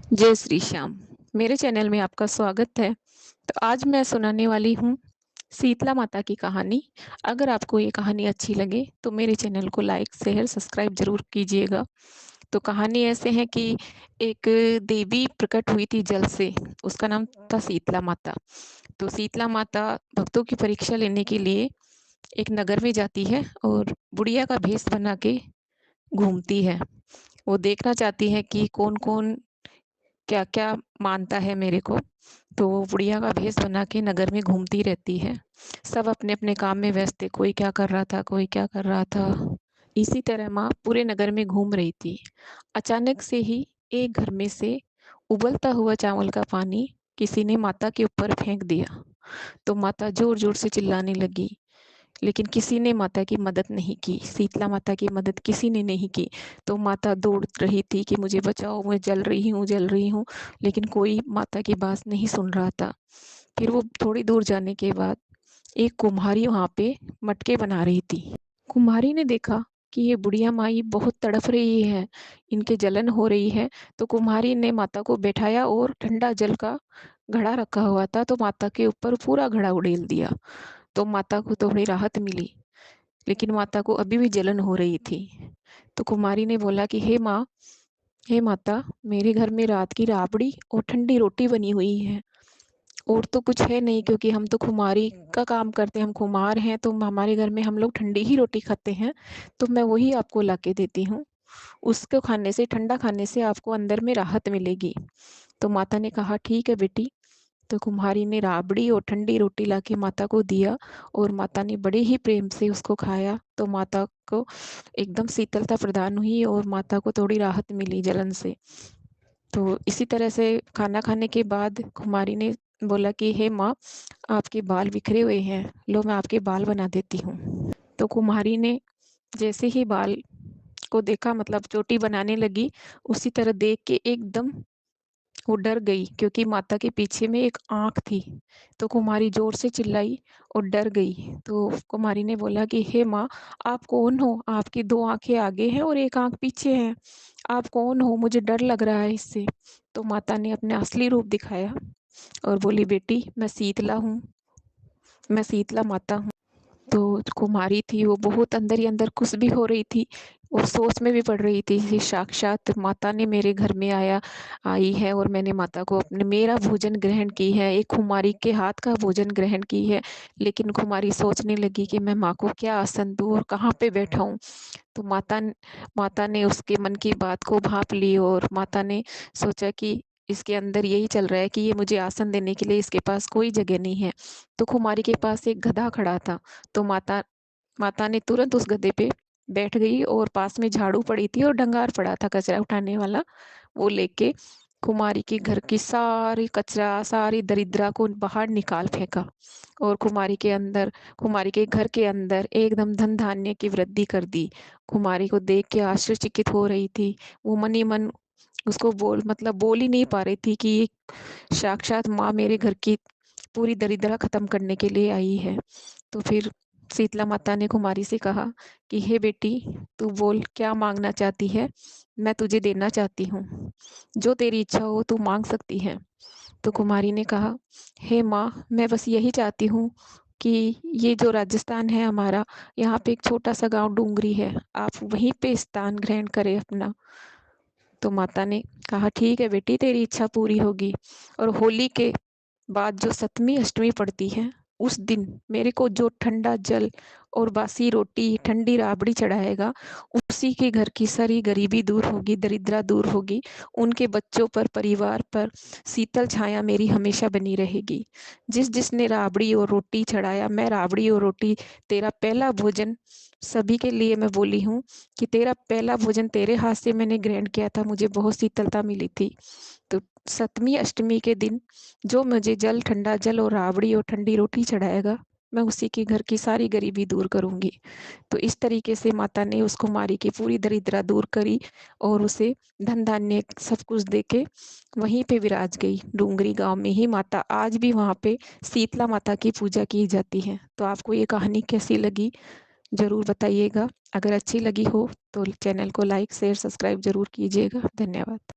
जय श्री श्याम। मेरे चैनल में आपका स्वागत है। तो आज मैं सुनाने वाली हूँ शीतला माता की कहानी। अगर आपको ये कहानी अच्छी लगे तो मेरे चैनल को लाइक, शेयर, सब्सक्राइब ज़रूर कीजिएगा। तो कहानी ऐसे है कि एक देवी प्रकट हुई थी जल से, उसका नाम था शीतला माता। तो शीतला माता भक्तों की परीक्षा लेने के लिए एक नगर में जाती है और बुढ़िया का भेष बना के घूमती है। वो देखना चाहती है कि कौन-कौन क्या-क्या मानता है मेरे को। तो वो बुढ़िया का भेष बना के नगर में घूमती रहती है। सब अपने-अपने काम में व्यस्त थे, कोई क्या कर रहा था, कोई क्या कर रहा था। इसी तरह माँ पूरे नगर में घूम रही थी। अचानक से ही एक घर में से उबलता हुआ चावल का पानी किसी ने माता के ऊपर फेंक दिया। तो माता ज़ोर-ज़ोर से चिल्लाने लगी। लेकिन किसी ने माता की मदद नहीं की, शीतला माता की मदद किसी ने नहीं की। तो माता दौड़ रही थी कि मुझे बचाओ, मैं जल रही हूँ, लेकिन कोई माता की बात नहीं सुन रहा था। फिर वो थोड़ी दूर जाने के बाद एक कुम्हारी वहाँ पे मटके बना रही थी। कुम्हारी ने देखा कि ये बुढ़िया माई बहुत तड़फ रही है, इनके जलन हो रही है, तो कुम्हारी ने माता को बैठाया और ठंडा जल का घड़ा रखा हुआ था, तो माता के ऊपर पूरा घड़ा उड़ेल दिया। तो माता को थोड़ी राहत मिली, लेकिन माता को अभी भी जलन हो रही थी। तो कुमारी ने बोला कि हे माता, मेरे घर में रात की राबड़ी और ठंडी रोटी बनी हुई है और तो कुछ है नहीं, क्योंकि हम तो खुमारी का काम करते हैं, हम खुमार हैं, तो हमारे घर में हम लोग ठंडी ही रोटी खाते हैं, तो मैं वही आपको लाके देती हूँ। उसको खाने से, ठंडा खाने से आपको अंदर में राहत मिलेगी। तो माता ने कहा, ठीक है बेटी। तो कुम्हारी ने राबड़ी और ठंडी रोटी लाके माता को दिया और माता ने बड़े ही प्रेम से उसको खाया। तो माता को एकदम शीतलता प्रदान हुई और माता को थोड़ी राहत मिली जलन से। तो इसी तरह से खाना खाने के बाद कुमारी ने बोला कि हे माँ, आपके बाल बिखरे हुए हैं, लो मैं आपके बाल बना देती हूँ। तो कुम्हारी ने जैसे ही बाल को देखा, मतलब चोटी बनाने लगी, उसी तरह देख के एकदम वो डर गई, क्योंकि माता के पीछे में एक आँख थी। तो कुमारी ज़ोर से चिल्लाई और डर गई। तो कुमारी ने बोला कि हे माँ, आप कौन हो? आपकी 2 आँखें आगे हैं और 1 आँख पीछे है। आप कौन हो? मुझे डर लग रहा है इससे। तो माता ने अपना असली रूप दिखाया और बोली, बेटी मैं शीतला हूँ, मैं शीतला माता हूँ। तो कुमारी थी, वो बहुत अंदर ही अंदर खुश भी हो रही थी और सोच में भी पड़ रही थी कि साक्षात माता ने मेरे घर में आई है और मैंने माता को अपने मेरा भोजन ग्रहण की है, एक कुमारी के हाथ का भोजन ग्रहण की है। लेकिन कुमारी सोचने लगी कि मैं माँ को क्या आसन दूँ और कहाँ पे बैठाऊँ? तो माता ने उसके मन की बात को भाँप ली और माता ने सोचा कि इसके अंदर यही चल रहा है कि ये मुझे आसन देने के लिए इसके पास कोई जगह नहीं है। तो कुमारी के पास एक गधा खड़ा था। तो माता ने तुरंत उस गधे पे बैठ गई और पास में झाड़ू पड़ी थी और डंगार पड़ा था कचरा उठाने वाला, वो लेके कुमारी के घर की सारी कचरा, सारी दरिद्रा को बाहर निकाल फेंका और कुमारी के घर के अंदर एकदम धन-धान्य की वृद्धि कर दी। कुमारी को देख के आश्चर्यचकित हो रही थी। वो मन ही मन उसको बोल ही नहीं पा रही थी कि ये साक्षात माँ मेरे घर की पूरी दरिद्रता खत्म करने के लिए आई है। तो फिर शीतला माता ने कुमारी से कहा कि हे बेटी, तू बोल क्या माँगना चाहती है? मैं तुझे देना चाहती हूँ। जो तेरी इच्छा हो तू माँग सकती है। तो कुमारी ने कहा, हे माँ, मैं बस यही चाहती हूँ कि ये जो राजस्थान है हमारा, यहाँ पे एक छोटा-सा गाँव डूंगरी है, आप वहीं पे स्थान ग्रहण करें अपना। तो माता ने कहा, ठीक है बेटी, तेरी इच्छा पूरी होगी। और होली के बाद जो 7वीं अष्टमी पड़ती है, उस दिन मेरे को जो ठंडा जल और बासी रोटी, ठंडी राबड़ी चढ़ाएगा, उसी के घर की सारी गरीबी दूर होगी, दरिद्रता दूर होगी। उनके बच्चों पर, परिवार पर शीतल छाया मेरी हमेशा बनी रहेगी। जिसने राबड़ी और रोटी चढ़ाया, मैं राबड़ी और रोटी तेरा पहला भोजन सभी के लिए मैं बोली हूँ कि तेरा पहला भोजन तेरे हाथ से मैंने ग्रहण किया था, मुझे बहुत शीतलता मिली थी। तो 7वीं अष्टमी के दिन जो मुझे ठंडा जल और राबड़ी और ठंडी रोटी चढ़ाएगा, मैं उसी के घर की सारी गरीबी दूर करूँगी। तो इस तरीके से माता ने उस कुमारी की पूरी दरिद्रता दूर करी और उसे धन-धान्य सब कुछ देके वहीं पे विराज गई। डूंगरी गाँव में ही माता आज भी वहाँ पे शीतला माता की पूजा की जाती है। तो आपको ये कहानी कैसी लगी? ज़रूर बताइएगा। अगर अच्छी लगी हो तो चैनल को लाइक, शेयर, सब्सक्राइब ज़रूर कीजिएगा। धन्यवाद।